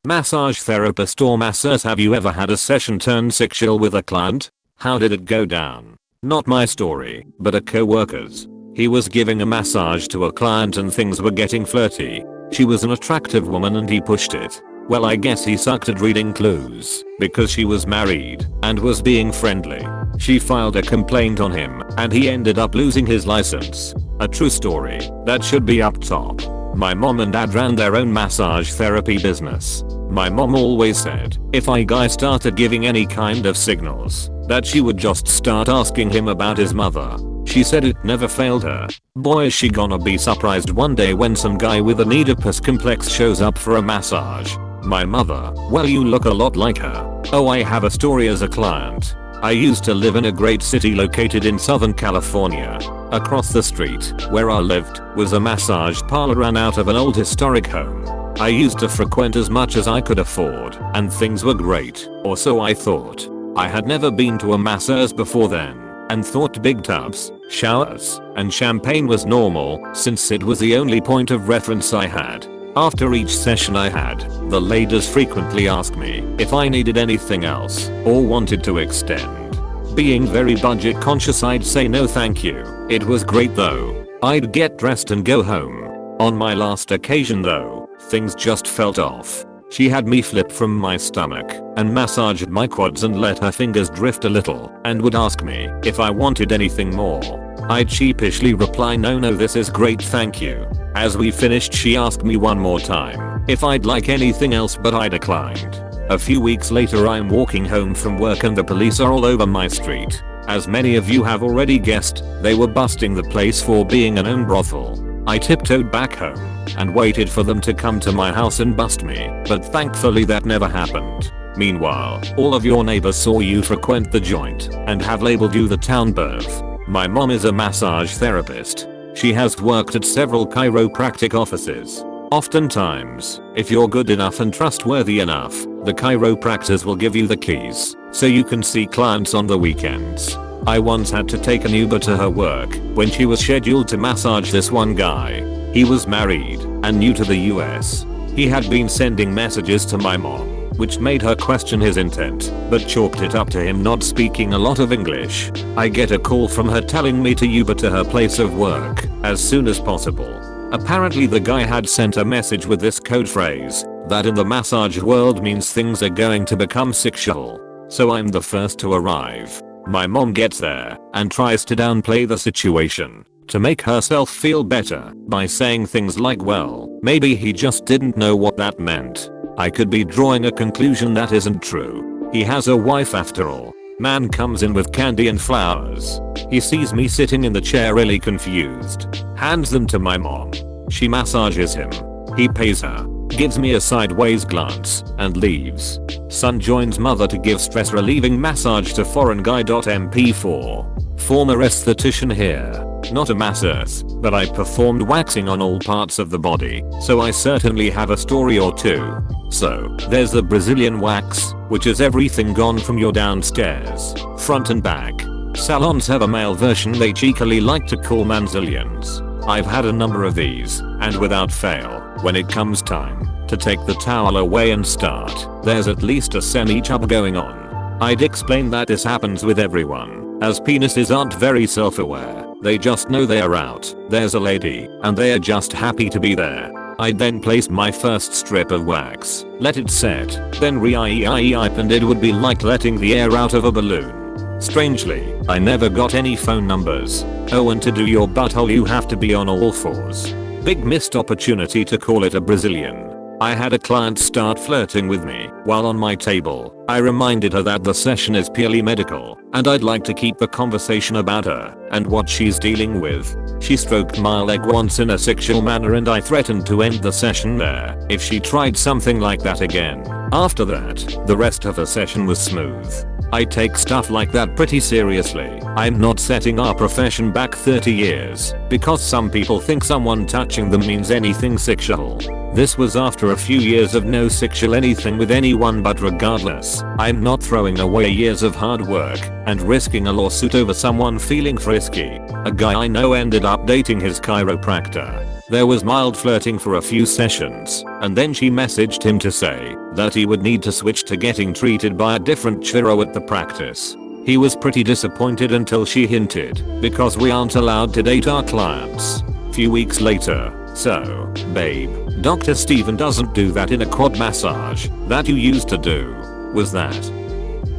Massage therapist or masseuse, have you ever had a session turn sexual with a client? How did it go down? Not my story, but a co-worker's. He was giving a massage to a client and things were getting flirty. She was an attractive woman and he pushed it. Well, I guess he sucked at reading clues because she was married and was being friendly. She filed a complaint on him and he ended up losing his license. A true story that should be up top. My mom and dad ran their own massage therapy business. My mom always said if a guy started giving any kind of signals that she would just start asking him about his mother. She said it never failed her. Boy, is she gonna be surprised one day when some guy with an Oedipus complex shows up for a massage. My mother, well, you look a lot like her. Oh, I have a story as a client. I used to live in a great city located in Southern California. Across the street, where I lived, was a massage parlor run out of an old historic home. I used to frequent as much as I could afford, and things were great, or so I thought. I had never been to a masseuse before then, and thought big tubs, showers, and champagne was normal, since it was the only point of reference I had. After each session I had, the ladies frequently asked me if I needed anything else or wanted to extend. Being very budget conscious, I'd say no thank you. It was great though. I'd get dressed and go home. On my last occasion though, things just felt off. She had me flip from my stomach and massaged my quads and let her fingers drift a little and would ask me if I wanted anything more. I'd sheepishly reply no, this is great thank you. As we finished she asked me one more time if I'd like anything else, but I declined. A few weeks later I'm walking home from work and the police are all over my street. As many of you have already guessed, they were busting the place for being an own brothel. I tiptoed back home and waited for them to come to my house and bust me, but thankfully that never happened. Meanwhile, all of your neighbors saw you frequent the joint and have labeled you the town birth. My mom is a massage therapist. She has worked at several chiropractic offices. Oftentimes, if you're good enough and trustworthy enough, the chiropractors will give you the keys so you can see clients on the weekends. I once had to take an Uber to her work when she was scheduled to massage this one guy. He was married and new to the US. He had been sending messages to my mom, which made her question his intent, but chalked it up to him not speaking a lot of English. I get a call from her telling me to Uber to her place of work as soon as possible. Apparently the guy had sent a message with this code phrase that in the massage world means things are going to become sexual. So I'm the first to arrive. My mom gets there and tries to downplay the situation to make herself feel better by saying things like, well, maybe he just didn't know what that meant. I could be drawing a conclusion that isn't true. He has a wife after all. Man comes in with candy and flowers. He sees me sitting in the chair really confused. Hands them to my mom. She massages him. He pays her, gives me a sideways glance, and leaves. Son joins mother to give stress relieving massage to foreign guy. MP4. Former esthetician here. Not a masseuse, but I performed waxing on all parts of the body, so I certainly have a story or two. So, there's the Brazilian wax, which is everything gone from your downstairs, front and back. Salons have a male version they cheekily like to call manzillions. I've had a number of these, and without fail, when it comes time to take the towel away and start, there's at least a semi-chub going on. I'd explain that this happens with everyone, as penises aren't very self-aware. They just know they're out. There's a lady, and they're just happy to be there. I'd then place my first strip of wax, let it set, then re-ipe, and it would be like letting the air out of a balloon. Strangely, I never got any phone numbers. Oh, and to do your butthole you have to be on all fours. Big missed opportunity to call it a Brazilian. I had a client start flirting with me while on my table. I reminded her that the session is purely medical and I'd like to keep the conversation about her and what she's dealing with. She stroked my leg once in a sexual manner and I threatened to end the session there if she tried something like that again. After that, the rest of the session was smooth. I take stuff like that pretty seriously. I'm not setting our profession back 30 years because some people think someone touching them means anything sexual. This was after a few years of no sexual anything with anyone, but regardless, I'm not throwing away years of hard work and risking a lawsuit over someone feeling frisky. A guy I know ended up dating his chiropractor. There was mild flirting for a few sessions, and then she messaged him to say that he would need to switch to getting treated by a different chiro at the practice. He was pretty disappointed until she hinted, because we aren't allowed to date our clients. Few weeks later, so, babe, Dr. Steven doesn't do that in a quad massage that you used to do. Was that?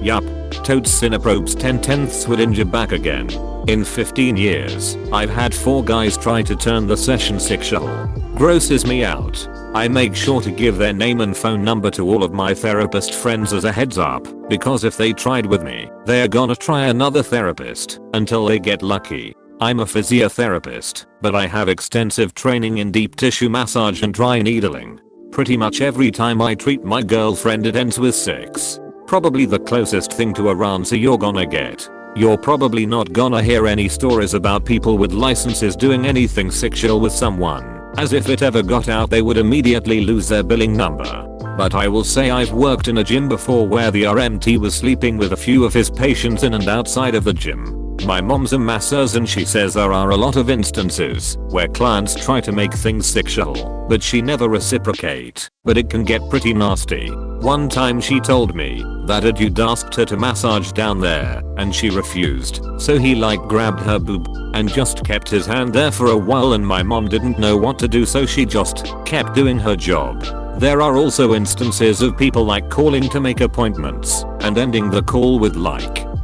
Yup. Totes Cineprobes 10/10ths would injure back again. In 15 years, I've had 4 guys try to turn the session sexual. Grosses me out. I make sure to give their name and phone number to all of my therapist friends as a heads up, because if they tried with me, they're gonna try another therapist until they get lucky. I'm a physiotherapist, but I have extensive training in deep tissue massage and dry needling. Pretty much every time I treat my girlfriend it ends with sex. Probably the closest thing to a answer you're gonna get. You're probably not gonna hear any stories about people with licenses doing anything sexual with someone, as if it ever got out they would immediately lose their billing number. But I will say I've worked in a gym before where the RMT was sleeping with a few of his patients in and outside of the gym. My mom's a masseur and she says there are a lot of instances where clients try to make things sexual, but she never reciprocate, but it can get pretty nasty. One time she told me that a dude asked her to massage down there and she refused, so he grabbed her boob and just kept his hand there for a while and my mom didn't know what to do so she just kept doing her job. There are also instances of people calling to make appointments and ending the call with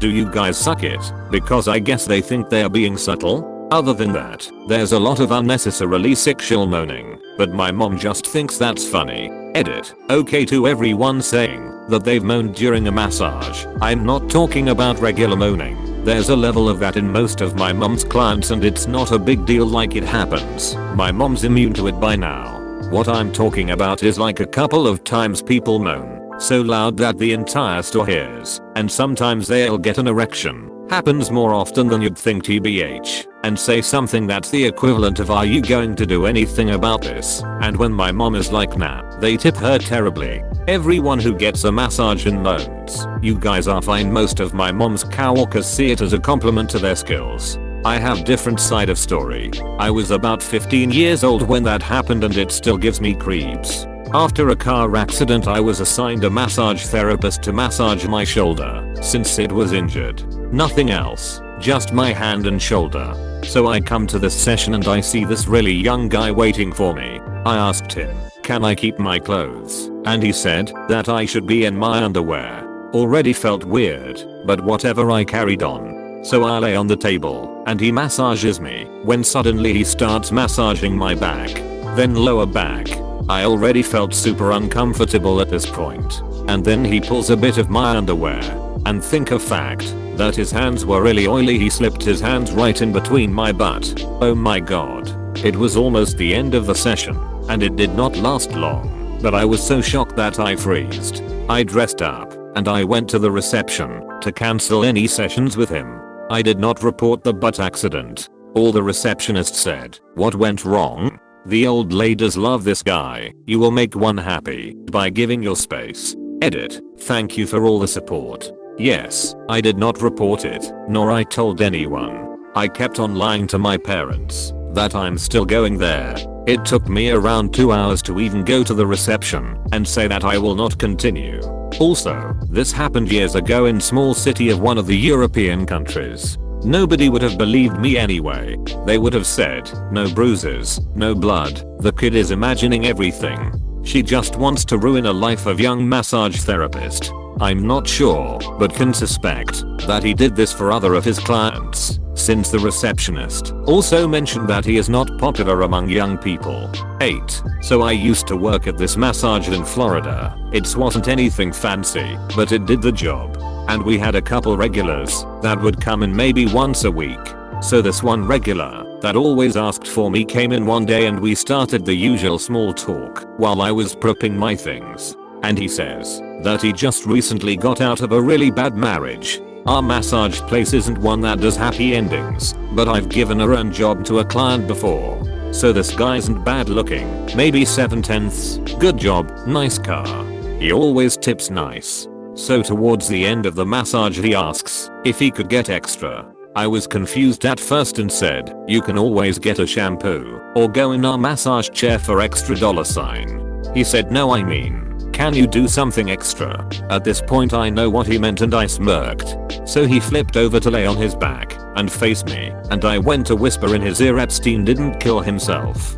"Do you guys suck it?" because I guess they think they are being subtle. Other than that, there's a lot of unnecessarily sexual moaning, but my mom just thinks that's funny. Edit. Okay to everyone saying that they've moaned during a massage. I'm not talking about regular moaning. There's a level of that in most of my mom's clients and it's not a big deal like it happens. My mom's immune to it by now. What I'm talking about is a couple of times people moan so loud that the entire store hears, and sometimes they'll get an erection. Happens more often than you'd think tbh, and say something that's the equivalent of "Are you going to do anything about this?" And when my mom is like "Nah," they tip her terribly. Everyone who gets a massage and moans, "You guys are fine." Most of my mom's coworkers see it as a compliment to their skills. I have different side of story. I was about 15 years old when that happened and it still gives me creeps. After a car accident I was assigned a massage therapist to massage my shoulder since it was injured. Nothing else, just my hand and shoulder. So I come to this session and I see this really young guy waiting for me. I asked him, "Can I keep my clothes?" And he said that I should be in my underwear. Already felt weird, but whatever, I carried on. So I lay on the table and he massages me when suddenly he starts massaging my back, then lower back. I already felt super uncomfortable at this point, and then he pulls a bit of my underwear, and think of fact that his hands were really oily. He slipped his hands right in between my butt. Oh my god. It was almost the end of the session, and it did not last long, but I was so shocked that I freezed. I dressed up, and I went to the reception to cancel any sessions with him. I did not report the butt accident. All the receptionist said, "What went wrong?" The old ladies love this guy. You will make one happy by giving your space. Edit. Thank you for all the support. Yes, I did not report it, nor I told anyone. I kept on lying to my parents that I'm still going there. It took me around 2 hours to even go to the reception and say that I will not continue. Also, this happened years ago in small city of one of the European countries. Nobody would have believed me anyway. They would have said, "No bruises, no blood, the kid is imagining everything. She just wants to ruin a life of young massage therapist." I'm not sure, but can suspect that he did this for other of his clients, since the receptionist also mentioned that he is not popular among young people. 8. So I used to work at this massage in Florida. It wasn't anything fancy, but it did the job. And we had a couple regulars that would come in maybe once a week. So this one regular that always asked for me came in one day and we started the usual small talk while I was prepping my things. And he says that he just recently got out of a really bad marriage. Our massage place isn't one that does happy endings, but I've given a run job to a client before. So this guy isn't bad looking, maybe 7/10ths, good job, nice car. He always tips nice. So towards the end of the massage he asks if he could get extra. I was confused at first and said, "You can always get a shampoo or go in our massage chair for extra $." He said, "No, I mean Can you do something extra? At this point I know what he meant and I smirked. So he flipped over to lay on his back and face me, and I went to whisper in his ear Epstein didn't kill himself.